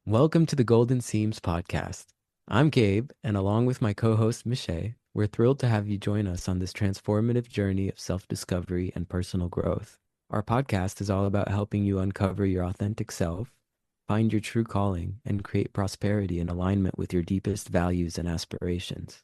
Welcome to the Golden Seams podcast. I'm Gabe, and along with my co-host Michae, we're thrilled to have you join us on this transformative journey of self-discovery and personal growth. Our podcast is all about helping you uncover your authentic self, find your true calling, and create prosperity in alignment with your deepest values and aspirations.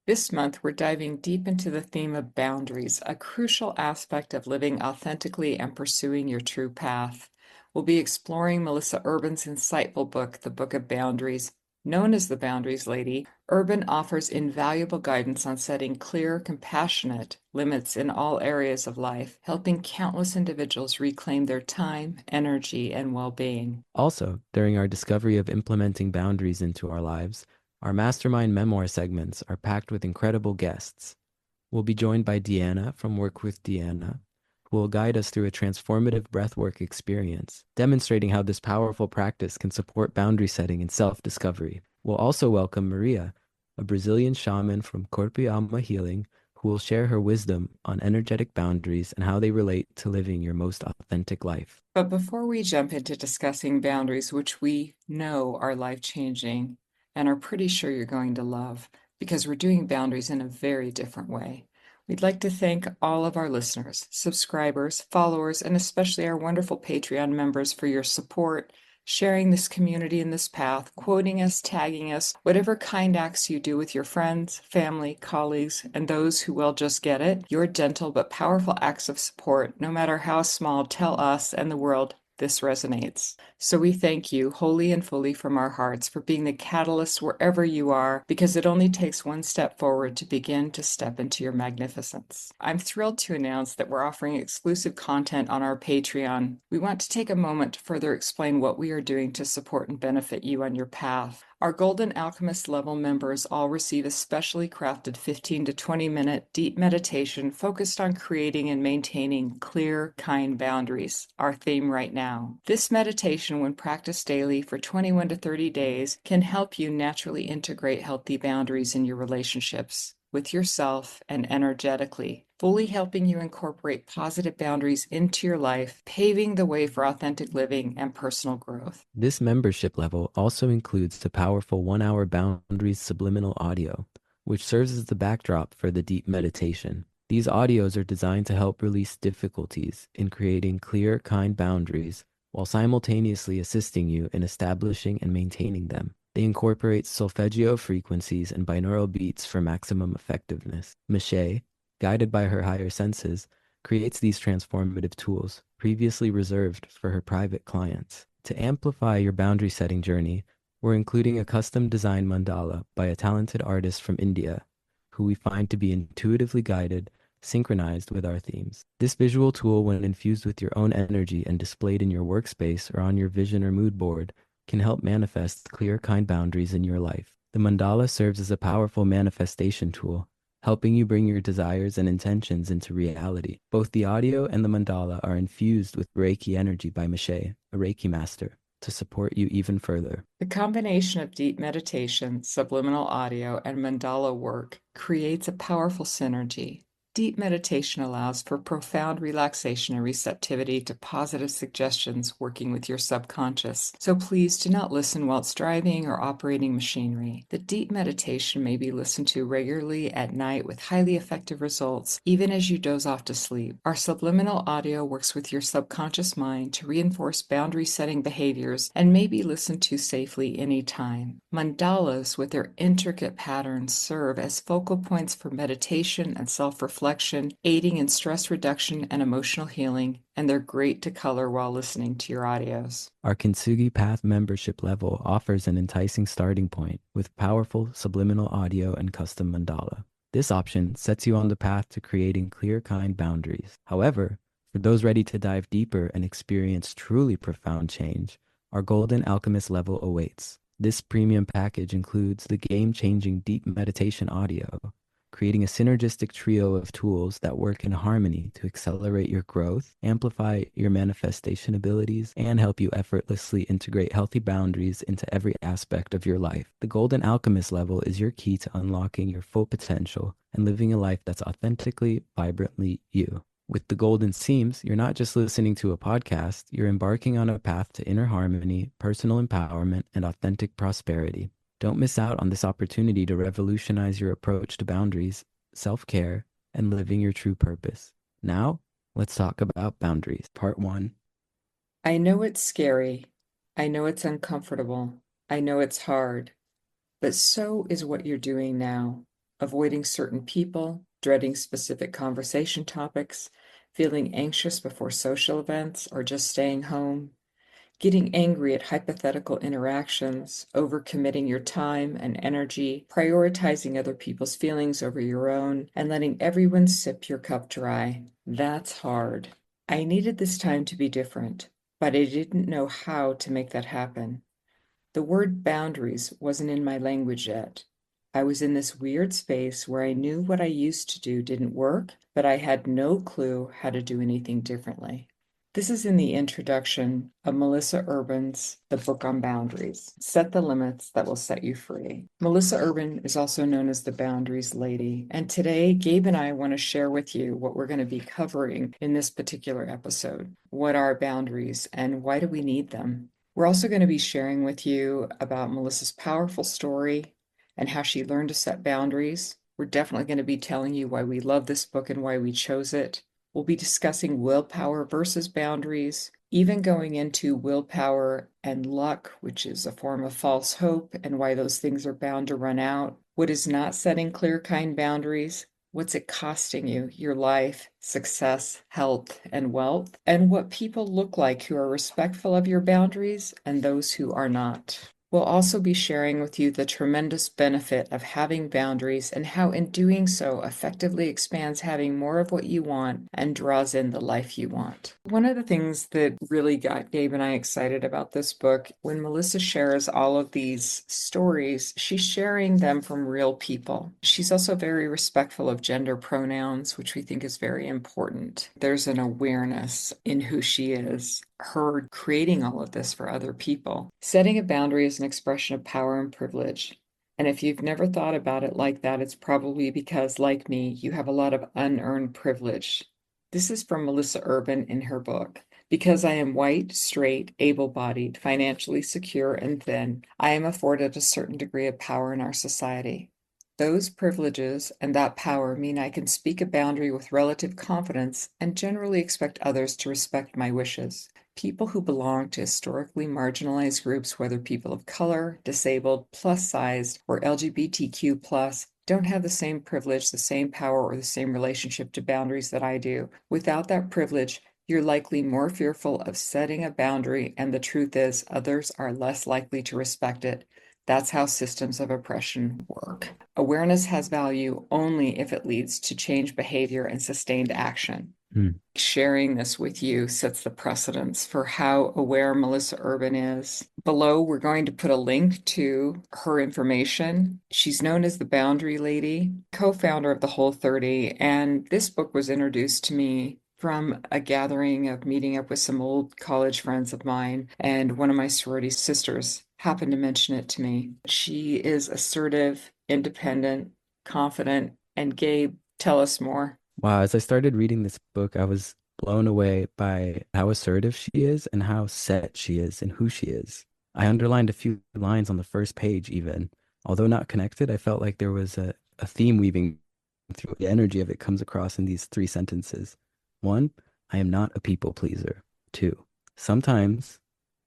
This month, we're diving deep into the theme of boundaries, a crucial aspect of living authentically and pursuing your true path. We'll be exploring Melissa Urban's insightful book, The Book of Boundaries. Known as the Boundaries Lady, Urban offers invaluable guidance on setting clear, compassionate limits in all areas of life, helping countless individuals reclaim their time, energy, and well-being. Also, during our discovery of implementing boundaries into our lives, our mastermind memoir segments are packed with incredible guests. We'll be joined by Deanna from Work with Deanna, who will guide us through a transformative breathwork experience, demonstrating how this powerful practice can support boundary setting and self-discovery. We'll also welcome Maria, a Brazilian shaman from Corpo e Alma Healing, who will share her wisdom on energetic boundaries and how they relate to living your most authentic life. But before we jump into discussing boundaries, which we know are life-changing and are pretty sure you're going to love, because we're doing boundaries in a very different way, we'd like to thank all of our listeners, subscribers, followers, and especially our wonderful Patreon members for your support, sharing this community and this path, quoting us, tagging us, whatever kind acts you do with your friends, family, colleagues, and those who will just get it. Your gentle but powerful acts of support, no matter how small, tell us and the world this resonates. So we thank you wholly and fully from our hearts for being the catalyst wherever you are, because it only takes one step forward to begin to step into your magnificence. I'm thrilled to announce that we're offering exclusive content on our Patreon. We want to take a moment to further explain what we are doing to support and benefit you on your path. Our Golden Alchemist level members all receive a specially crafted 15 to 20-minute deep meditation focused on creating and maintaining clear, kind boundaries, our theme right now. This meditation, when practiced daily for 21 to 30 days, can help you naturally integrate healthy boundaries in your relationships with yourself and energetically, fully helping you incorporate positive boundaries into your life, paving the way for authentic living and personal growth. This membership level also includes the powerful 1 hour Boundaries Subliminal audio, which serves as the backdrop for the deep meditation. These audios are designed to help release difficulties in creating clear, kind boundaries while simultaneously assisting you in establishing and maintaining them. They incorporate solfeggio frequencies and binaural beats for maximum effectiveness. Michae, guided by her higher senses, creates these transformative tools, previously reserved for her private clients. To amplify your boundary setting journey, we're including a custom designed mandala by a talented artist from India, who we find to be intuitively guided, synchronized with our themes. This visual tool, when infused with your own energy and displayed in your workspace or on your vision or mood board, can help manifest clear, kind boundaries in your life. The mandala serves as a powerful manifestation tool, helping you bring your desires and intentions into reality. Both the audio and the mandala are infused with Reiki energy by Michae, a Reiki master, to support you even further. The combination of deep meditation, subliminal audio, and mandala work creates a powerful synergy. Deep meditation allows for profound relaxation and receptivity to positive suggestions working with your subconscious. So please do not listen whilst driving or operating machinery. The deep meditation may be listened to regularly at night with highly effective results, even as you doze off to sleep. Our subliminal audio works with your subconscious mind to reinforce boundary-setting behaviors and may be listened to safely anytime. Mandalas, with their intricate patterns, serve as focal points for meditation and self-reflection, aiding in stress reduction and emotional healing, and they're great to color while listening to your audios. Our Kintsugi Path membership level offers an enticing starting point with powerful subliminal audio and custom mandala. This option sets you on the path to creating clear, kind boundaries. However, for those ready to dive deeper and experience truly profound change, our Golden Alchemist level awaits. This premium package includes the game-changing deep meditation audio, creating a synergistic trio of tools that work in harmony to accelerate your growth, amplify your manifestation abilities, and help you effortlessly integrate healthy boundaries into every aspect of your life. The Golden Alchemist level is your key to unlocking your full potential and living a life that's authentically, vibrantly you. With the golden seams, you're not just listening to a podcast, you're embarking on a path to inner harmony, personal empowerment, and authentic prosperity. Don't miss out on this opportunity to revolutionize your approach to boundaries, self care, and living your true purpose. Now, let's talk about boundaries. Part one. I know it's scary. I know it's uncomfortable. I know it's hard. But so is what you're doing now, avoiding certain people, dreading specific conversation topics, feeling anxious before social events, or just staying home, getting angry at hypothetical interactions, overcommitting your time and energy, prioritizing other people's feelings over your own, and letting everyone sip your cup dry. That's hard. I needed this time to be different, but I didn't know how to make that happen. The word boundaries wasn't in my language yet. I was in this weird space where I knew what I used to do didn't work, but I had no clue how to do anything differently. This is in the introduction of Melissa Urban's The Book on Boundaries. Set the limits that will set you free. Melissa Urban is also known as the Boundaries Lady, and today Gabe and I want to share with you what we're going to be covering in this particular episode. What are boundaries and why do we need them? We're also going to be sharing with you about Melissa's powerful story and how she learned to set boundaries. We're definitely going to be telling you why we love this book and why we chose it. We'll be discussing willpower versus boundaries, even going into willpower and luck, which is a form of false hope, and why those things are bound to run out. What is not setting clear, kind boundaries? What's it costing you, your life, success, health, and wealth? And what people look like who are respectful of your boundaries and those who are not. We'll also be sharing with you the tremendous benefit of having boundaries and how, in doing so, effectively expands having more of what you want and draws in the life you want. One of the things that really got Gabe and I excited about this book, when Melissa shares all of these stories, she's sharing them from real people. She's also very respectful of gender pronouns, which we think is very important. There's an awareness in who she is, her creating all of this for other people. Setting a boundary is an expression of power and privilege. And if you've never thought about it like that, it's probably because, like me, you have a lot of unearned privilege. This is from Melissa Urban in her book. Because I am white, straight, able-bodied, financially secure, and thin, I am afforded a certain degree of power in our society. Those privileges and that power mean I can speak a boundary with relative confidence and generally expect others to respect my wishes. People who belong to historically marginalized groups, whether people of color, disabled, plus-sized, or LGBTQ plus, don't have the same privilege, the same power, or the same relationship to boundaries that I do. Without that privilege, you're likely more fearful of setting a boundary, and the truth is, others are less likely to respect it. That's how systems of oppression work. Awareness has value only if it leads to change behavior and sustained action. Hmm. Sharing this with you sets the precedence for how aware Melissa Urban is. Below, we're going to put a link to her information. She's known as the Boundary Lady, co-founder of the Whole30, and this book was introduced to me from a gathering of meeting up with some old college friends of mine, and one of my sorority sisters happened to mention it to me. She is assertive, independent, confident, and Gabe, tell us more. Wow, as I started reading this book, I was blown away by how assertive she is and how set she is and who she is. I underlined a few lines on the first page, even. Although not connected, I felt like there was a theme weaving through. The energy of it comes across in these three sentences. One, I am not a people pleaser. Two, sometimes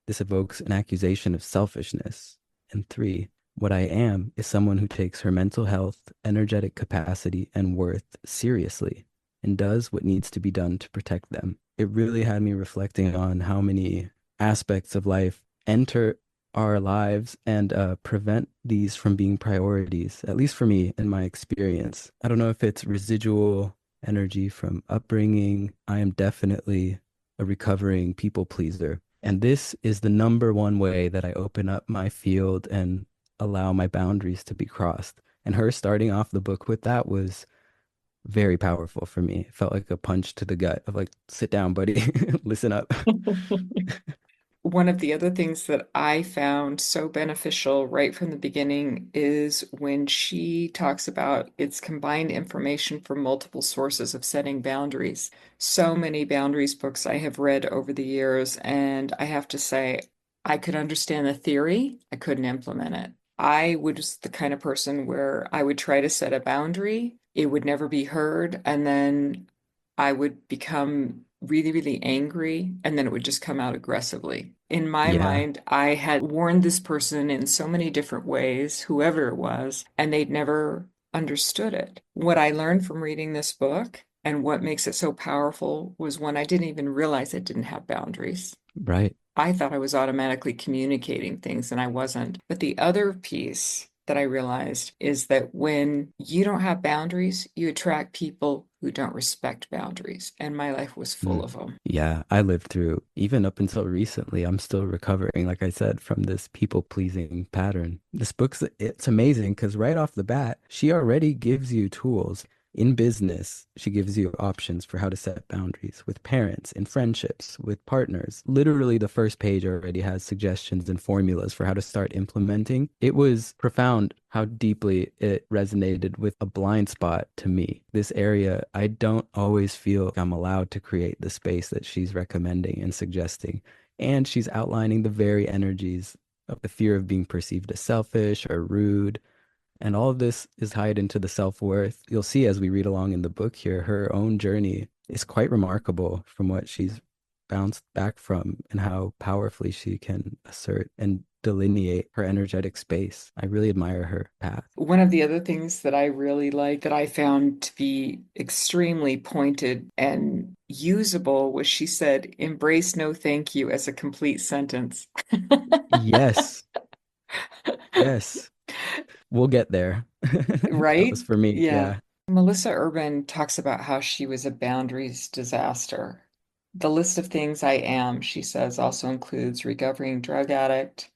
this evokes an accusation of selfishness. And three, what I am is someone who takes her mental health, energetic capacity, and worth seriously and does what needs to be done to protect them. It really had me reflecting on how many aspects of life enter our lives and prevent these from being priorities, at least for me in my experience. I don't know if it's residual energy from upbringing. I am definitely a recovering people pleaser. And this is the number one way that I open up my field and allow my boundaries to be crossed. And her starting off the book with that was very powerful for me. It felt like a punch to the gut of like, sit down, buddy, listen up. One of the other things that I found so beneficial right from the beginning is when she talks about its combined information from multiple sources of setting boundaries. So many boundaries books I have read over the years, and I have to say, I could understand the theory, I couldn't implement it. I was the kind of person where I would try to set a boundary, it would never be heard, and then I would become really, really angry, and then it would just come out aggressively. In my Yeah, mind, I had warned this person in so many different ways, whoever it was, and they'd never understood it. What I learned from reading this book and what makes it so powerful was when I didn't even realize I didn't have boundaries. right. I thought I was automatically communicating things and I wasn't. But the other piece that I realized is that when you don't have boundaries, you attract people who don't respect boundaries. And my life was full Mm. of them. Yeah, I lived through, even up until recently, I'm still recovering, like I said, from this people-pleasing pattern. This book's, it's amazing because right off the bat, she already gives you tools in business. She gives you options for how to set boundaries with parents, in friendships, with partners. Literally, the first page already has suggestions and formulas for how to start implementing. It was profound how deeply it resonated with a blind spot to me. This area, I don't always feel like I'm allowed to create the space that she's recommending and suggesting. And she's outlining the very energies of the fear of being perceived as selfish or rude. And all of this is tied into the self-worth. You'll see as we read along in the book here, her own journey is quite remarkable from what she's bounced back from and how powerfully she can assert and delineate her energetic space. I really admire her path. One of the other things that I really like that I found to be extremely pointed and usable was she said, embrace no thank you as a complete sentence. Yes, yes, we'll get there. That Right? was for me. Yeah. Yeah. Melissa Urban talks about how she was a boundaries disaster. The list of things I am, she says, also includes recovering drug addict,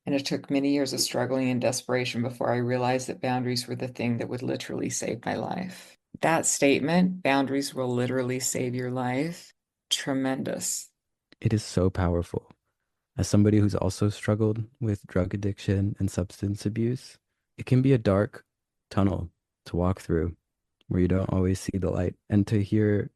and it took many years of struggling and desperation before I realized that boundaries were the thing that would literally save my life. That statement, boundaries will literally save your life, tremendous. It is so powerful. As somebody who's also struggled with drug addiction and substance abuse, it can be a dark tunnel to walk through where you don't always see the light. And to hear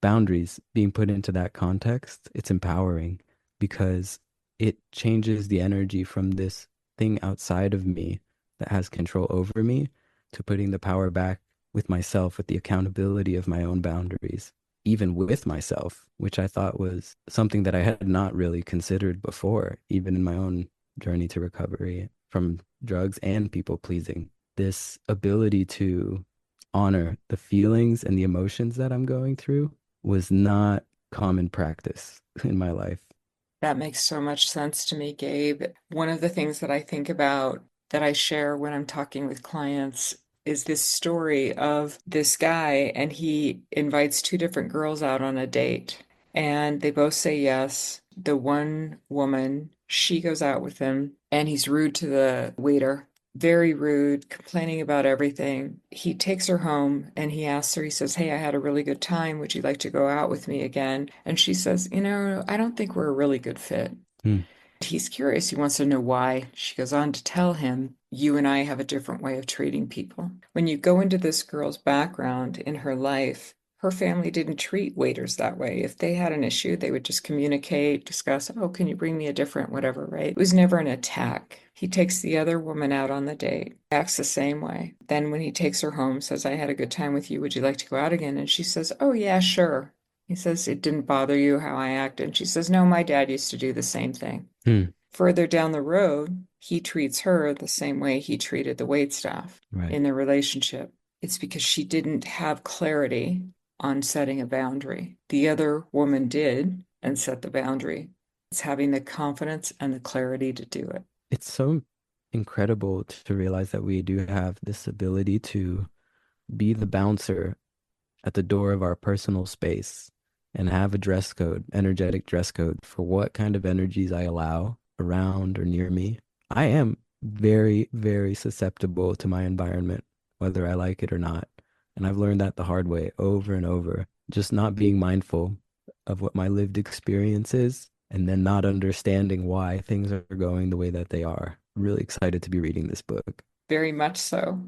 boundaries being put into that context, it's empowering because it changes the energy from this thing outside of me that has control over me to putting the power back with myself, with the accountability of my own boundaries, even with myself, which I thought was something that I had not really considered before, even in my own journey to recovery from drugs and people pleasing. This ability to honor the feelings and the emotions that I'm going through was not common practice in my life. That makes so much sense to me, Gabe. One of the things that I think about that I share when I'm talking with clients is this story of this guy, and he invites two different girls out on a date, and they both say yes. The one woman, she goes out with him, and he's rude to the waiter, very rude, complaining about everything. He takes her home and he asks her, he says, hey, I had a really good time. Would you like to go out with me again? And she says, I don't think we're a really good fit. Hmm. He's curious. He wants to know why. She goes on to tell him, you and I have a different way of treating people. When you go into this girl's background in her life, her family didn't treat waiters that way. If they had an issue, they would just communicate, discuss, oh, can you bring me a different whatever, right? It was never an attack. He takes the other woman out on the date, acts the same way. Then when he takes her home, says, I had a good time with you. Would you like to go out again? And she says, oh, yeah, sure. He says, it didn't bother you how I acted. And she says, no, my dad used to do the same thing. Hmm. Further down the road, he treats her the same way he treated the waitstaff Right. in the relationship. It's because she didn't have clarity on setting a boundary. The other woman did and set the boundary. It's having the confidence and the clarity to do it. It's so incredible to realize that we do have this ability to be the bouncer at the door of our personal space and have a dress code, energetic dress code for what kind of energies I allow around or near me. I am very, very susceptible to my environment, whether I like it or not. And I've learned that the hard way over and over, just not being mindful of what my lived experience is and then not understanding why things are going the way that they are. Really excited to be reading this book. Very much so.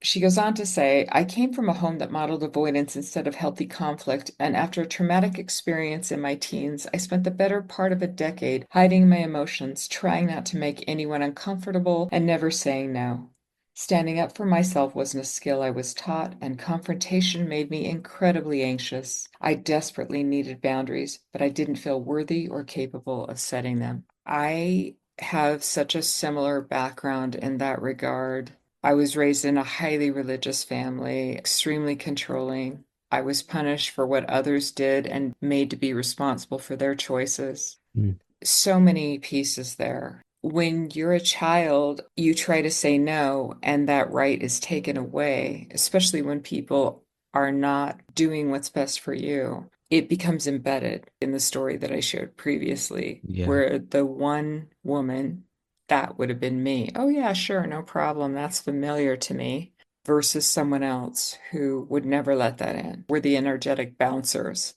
She goes on to say, I came from a home that modeled avoidance instead of healthy conflict, and after a traumatic experience in my teens, I spent the better part of a decade hiding my emotions, trying not to make anyone uncomfortable, and never saying no. Standing up for myself wasn't a skill I was taught, and confrontation made me incredibly anxious. I desperately needed boundaries, but I didn't feel worthy or capable of setting them. I have such a similar background in that regard. I was raised in a highly religious family, extremely controlling. I was punished for what others did and made to be responsible for their choices. Mm. So many pieces there. When you're a child, you try to say no, and that right is taken away, especially when people are not doing what's best for you. It becomes embedded in the story that I shared previously, Yeah, where the one woman, that would have been me. Oh, yeah, sure, no problem. That's familiar to me. Versus someone else who would never let that in. We're the energetic bouncers.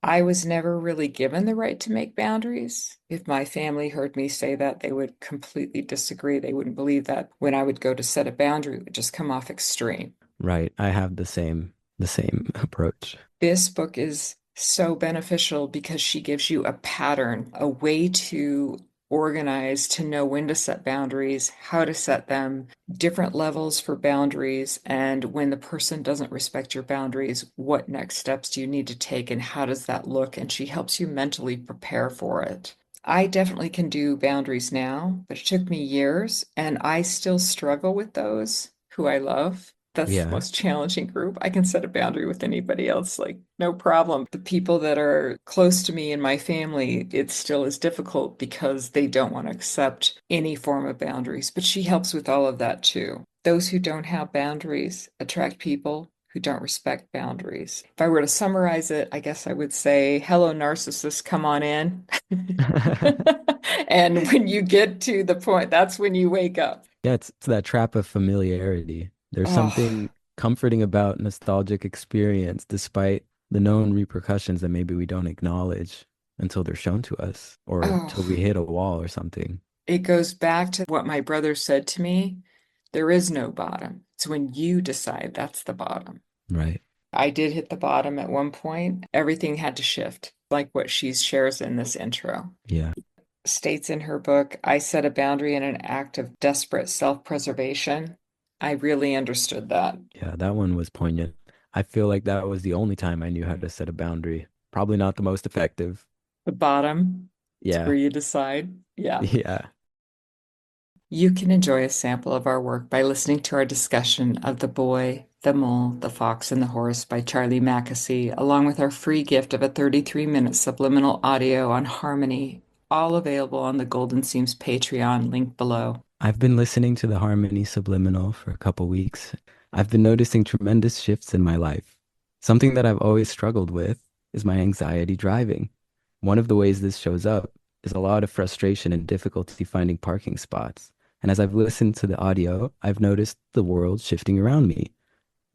I was never really given the right to make boundaries. If my family heard me say that, they would completely disagree. They wouldn't believe that when I would go to set a boundary, it would just come off extreme. right. I have the same approach. This book is so beneficial because she gives you a pattern, a way to organize, to know when to set boundaries, how to set them, different levels for boundaries, and when the person doesn't respect your boundaries, what next steps do you need to take and how does that look? And she helps you mentally prepare for it. I definitely can do boundaries now, but it took me years and I still struggle with those who I love. That's the Yeah. most challenging group. I can set a boundary with anybody else, like no problem. The people that are close to me in my family, it still is difficult because they don't want to accept any form of boundaries. But she helps with all of that too. Those who don't have boundaries attract people who don't respect boundaries. If I were to summarize it, I guess I would say, hello, narcissist, come on in. And when you get to the point, that's when you wake up. Yeah, it's that trap of familiarity. There's Oh, something comforting about nostalgic experience, despite the known repercussions that maybe we don't acknowledge until they're shown to us or till we oh. hit a wall or something. It goes back to what my brother said to me. There is no bottom. It's when you decide that's the bottom. Right. I did hit the bottom at one point. Everything had to shift, like what she shares in this intro. Yeah. States in her book, I set a boundary in an act of desperate self-preservation. I really understood that. Yeah, that one was poignant. I feel like that was the only time I knew how to set a boundary. Probably not the most effective. The bottom, it's where Yeah. you decide. Yeah. Yeah. You can enjoy a sample of our work by listening to our discussion of The Boy, the Mole, the Fox, and the Horse by Charlie Mackesy, along with our free gift of a 33-minute subliminal audio on harmony, all available on the Golden Seams Patreon link below. I've been listening to the Harmony Subliminal for a couple weeks. I've been noticing tremendous shifts in my life. Something that I've always struggled with is my anxiety driving. One of the ways this shows up is a lot of frustration and difficulty finding parking spots. And as I've listened to the audio, I've noticed the world shifting around me.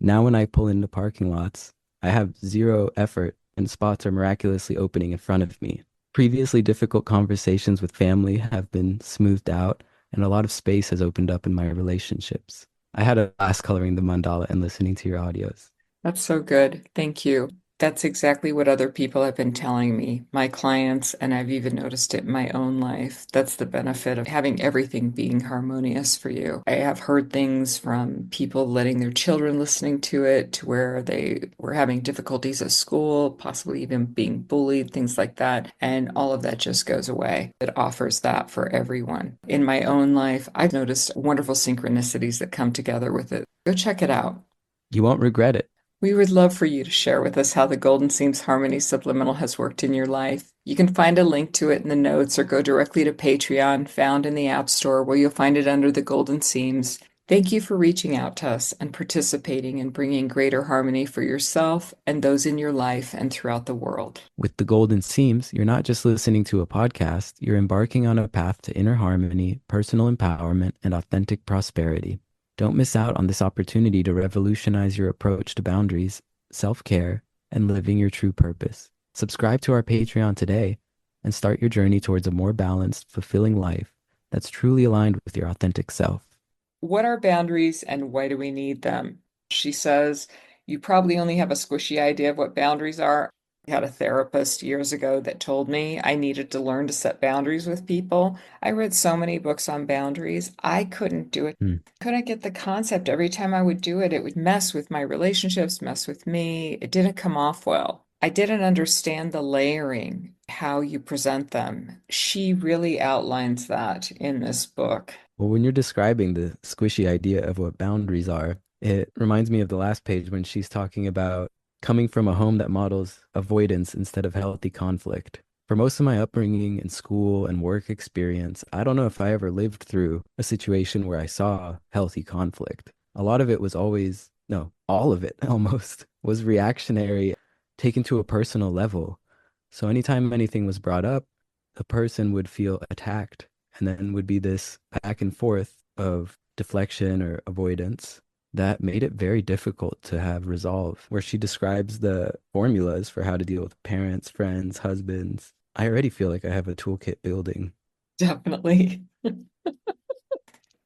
Now, when I pull into parking lots, I have zero effort and spots are miraculously opening in front of me. Previously difficult conversations with family have been smoothed out, and a lot of space has opened up in my relationships. I had a blast coloring the mandala and listening to your audios. That's so good. Thank you. That's exactly what other people have been telling me, my clients, and I've even noticed it in my own life. That's the benefit of having everything being harmonious for you. I have heard things from people letting their children listening to it to where they were having difficulties at school, possibly even being bullied, things like that. And all of that just goes away. It offers that for everyone. In my own life, I've noticed wonderful synchronicities that come together with it. Go check it out. You won't regret it. We would love for you to share with us how the Golden Seams Harmony Subliminal has worked in your life. You can find a link to it in the notes or go directly to Patreon, found in the App Store, where you'll find it under the Golden Seams. Thank you for reaching out to us and participating in bringing greater harmony for yourself and those in your life and throughout the world. With the Golden Seams, you're not just listening to a podcast, you're embarking on a path to inner harmony, personal empowerment, and authentic prosperity. Don't miss out on this opportunity to revolutionize your approach to boundaries, self-care, and living your true purpose. Subscribe to our Patreon today and start your journey towards a more balanced, fulfilling life that's truly aligned with your authentic self. What are boundaries and why do we need them? She says, you probably only have a squishy idea of what boundaries are. I had a therapist years ago that told me I needed to learn to set boundaries with people. I read so many books on boundaries. I couldn't do it. Hmm. Couldn't get the concept. Every time I would do it, it would mess with my relationships, mess with me. It didn't come off well. I didn't understand the layering, how you present them. She really outlines that in this book. Well, when you're describing the squishy idea of what boundaries are, it reminds me of the last page when she's talking about coming from a home that models avoidance instead of healthy conflict. For most of my upbringing and school and work experience, I don't know if I ever lived through a situation where I saw healthy conflict. A lot of it was always, no, all of it almost was reactionary, taken to a personal level. So anytime anything was brought up, the person would feel attacked and then would be this back and forth of deflection or avoidance that made it very difficult to have resolve. Where she describes the formulas for how to deal with parents, friends, husbands. I already feel like I have a toolkit building. Definitely.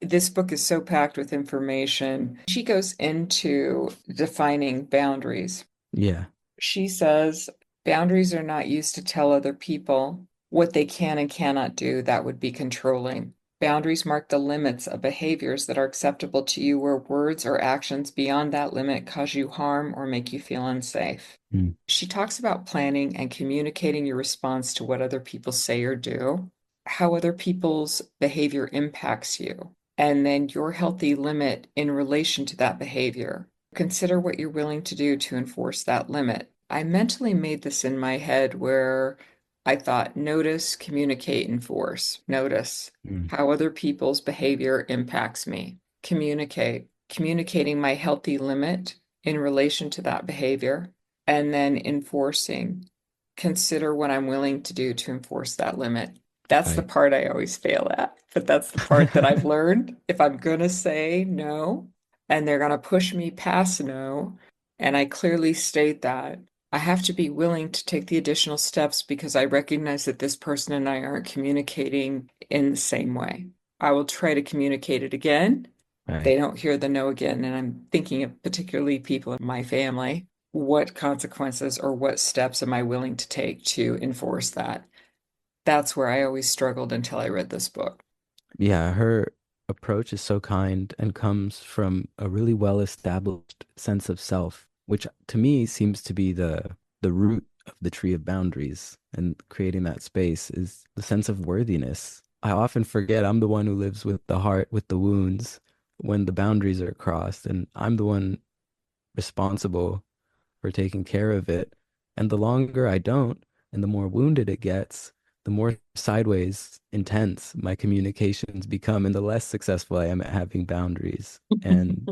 This book is so packed with information. She goes into defining boundaries. Yeah. She says boundaries are not used to tell other people what they can and cannot do. That would be controlling. Boundaries mark the limits of behaviors that are acceptable to you where words or actions beyond that limit cause you harm or make you feel unsafe. Mm. She talks about planning and communicating your response to what other people say or do, how other people's behavior impacts you, and then your healthy limit in relation to that behavior. Consider what you're willing to do to enforce that limit. I mentally made this in my head where I thought notice, communicate, enforce. Notice Mm. how other people's behavior impacts me. Communicate, communicating my healthy limit in relation to that behavior, and then enforcing. Consider what I'm willing to do to enforce that limit. That's the Right. part I always fail at, but that's the part that I've learned. If I'm gonna say no and they're gonna push me past no, and I clearly state that, I have to be willing to take the additional steps because I recognize that this person and I aren't communicating in the same way. I will try to communicate it again. They Right. don't hear the no again, and I'm thinking of particularly people in my family. What consequences or what steps am I willing to take to enforce that? That's where I always struggled until I read this book. Yeah, her approach is so kind and comes from a really well-established sense of self, which to me seems to be the root of the tree of boundaries. And creating that space is the sense of worthiness. I often forget I'm the one who lives with the heart, with the wounds when the boundaries are crossed, and I'm the one responsible for taking care of it. And the longer I don't, and the more wounded it gets, the more sideways intense my communications become, and the less successful I am at having boundaries. And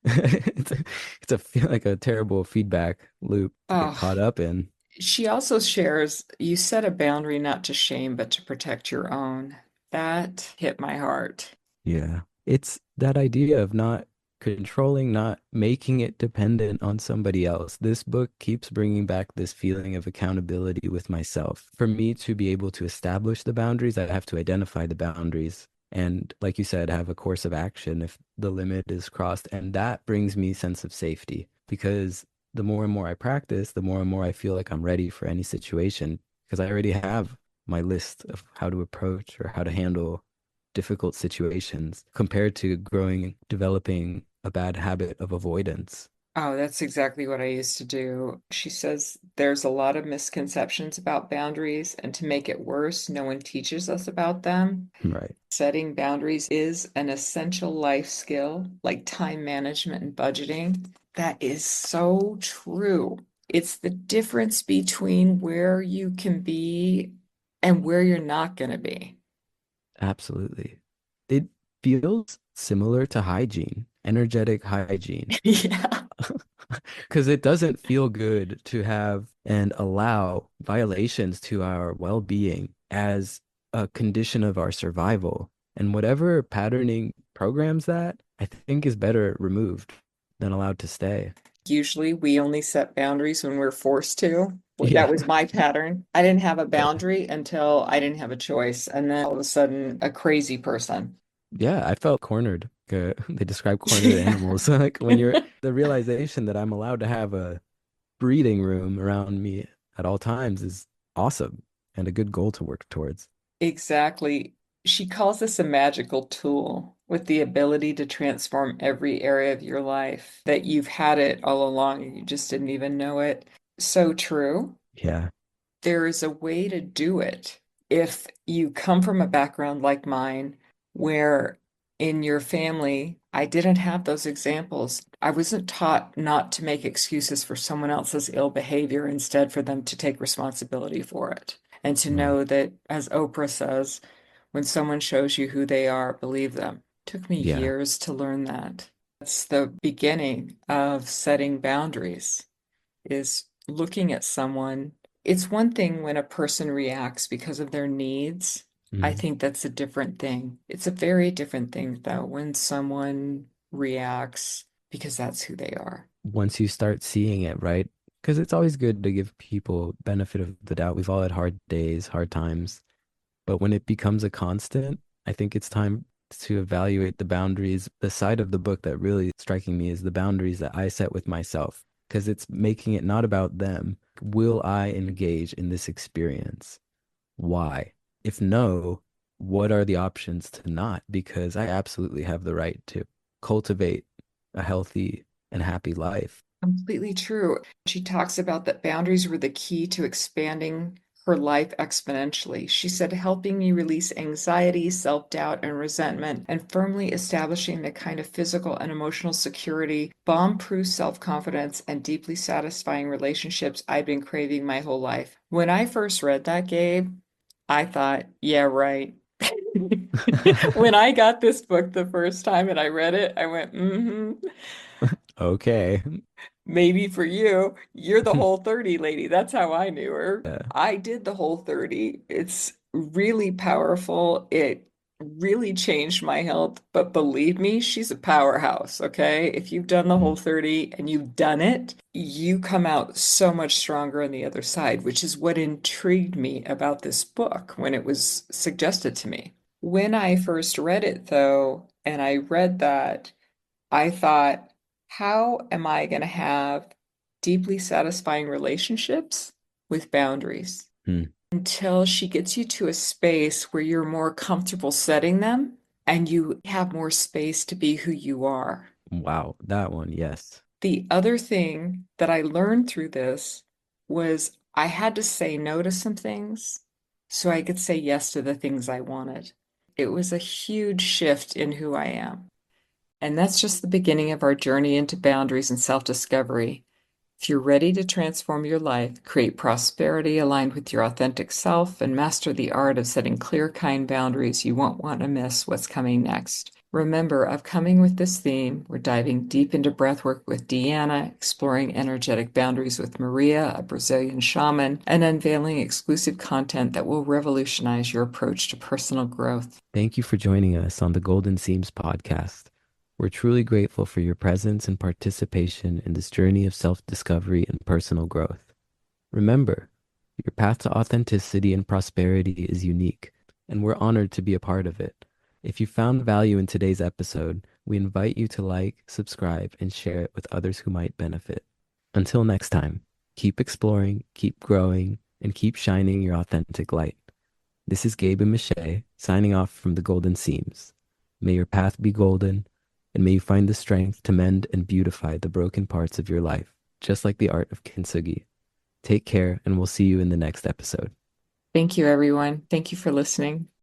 it's a, it's a feel like a terrible feedback loop to get Oh, caught up in. she also shares you set a boundary not to shame, but to protect your own. That hit my heart. Yeah. It's that idea of not controlling, not making it dependent on somebody else. This book keeps bringing back this feeling of accountability with myself. For me to be able to establish the boundaries, I have to identify the boundaries. And like you said, have a course of action if the limit is crossed. And that brings me sense of safety because the more and more I practice, the more and more I feel like I'm ready for any situation because I already have my list of how to approach or how to handle difficult situations compared to growing, developing a bad habit of avoidance. Oh, that's exactly what I used to do. She says there's a lot of misconceptions about boundaries, and to make it worse, no one teaches us about them. Right. Setting boundaries is an essential life skill, like time management and budgeting. That is so true. It's the difference between where you can be and where you're not going to be. Absolutely. It feels similar to hygiene, energetic hygiene, Yeah. because it doesn't feel good to have and allow violations to our well-being as a condition of our survival. And whatever patterning programs that, I think is better removed than allowed to stay. Usually we only set boundaries when we're forced to. Yeah. That was my pattern. I didn't have a boundary until I didn't have a choice. And then all of a sudden, a crazy person. Yeah, I felt cornered. They describe cornered Yeah. animals. So like when you're the realization that I'm allowed to have a breathing room around me at all times is awesome and a good goal to work towards. Exactly. She calls this a magical tool with the ability to transform every area of your life, that you've had it all along and you just didn't even know it. So true. Yeah. There is a way to do it. If you come from a background like mine, where in your family, I didn't have those examples. I wasn't taught not to make excuses for someone else's ill behavior, instead for them to take responsibility for it. And to Mm, know that, as Oprah says, when someone shows you who they are, believe them. Took me yeah. years to learn that. It's the beginning of setting boundaries, is looking at someone. It's one thing when a person reacts because of their needs. I Mm. think that's a different thing. It's a very different thing, though, when someone reacts because that's who they are. Once you start seeing it, right? Because it's always good to give people benefit of the doubt. We've all had hard days, hard times. But when it becomes a constant, I think it's time to evaluate the boundaries. The side of the book that really striking me is the boundaries that I set with myself, because it's making it not about them. Will I engage in this experience? Why? If no, what are the options to not? Because I absolutely have the right to cultivate a healthy and happy life. Completely true. She talks about that boundaries were the key to expanding her life exponentially. She said, helping me release anxiety, self-doubt, and resentment, and firmly establishing the kind of physical and emotional security, bomb-proof self-confidence, and deeply satisfying relationships I'd been craving my whole life. When I first read that, Gabe, I thought, yeah, right. When I got this book the first time and I read it, I went, mm-hmm. Okay. Maybe for you, you're the whole 30 lady. That's how I knew her. Yeah. I did the whole 30. It's really powerful. It really changed my health. But believe me, she's a powerhouse, okay? If you've done the whole Mm. 30 and you've done it, you come out so much stronger on the other side, which is what intrigued me about this book when it was suggested to me. When I first read it, though, and I read that, I thought, how am I going to have deeply satisfying relationships with boundaries? Mm. Until she gets you to a space where you're more comfortable setting them and you have more space to be who you are. Wow, that one, yes. The other thing that I learned through this was I had to say no to some things so I could say yes to the things I wanted. It was a huge shift in who I am. And that's just the beginning of our journey into boundaries and self-discovery. If you're ready to transform your life, create prosperity aligned with your authentic self, and master the art of setting clear, kind boundaries, you won't want to miss what's coming next. Remember, upcoming with this theme, we're diving deep into breathwork with Deanna, exploring energetic boundaries with Maria, a Brazilian shaman, and unveiling exclusive content that will revolutionize your approach to personal growth. Thank you for joining us on the Golden Seams podcast. We're truly grateful for your presence and participation in this journey of self-discovery and personal growth. Remember, your path to authenticity and prosperity is unique, and we're honored to be a part of it. If you found value in today's episode, we invite you to like, subscribe, and share it with others who might benefit. Until next time, keep exploring, keep growing, and keep shining your authentic light. This is Gabe and Michae signing off from the Golden Seams. May your path be golden, and may you find the strength to mend and beautify the broken parts of your life, just like the art of kintsugi. Take care, and we'll see you in the next episode. Thank you, everyone. Thank you for listening.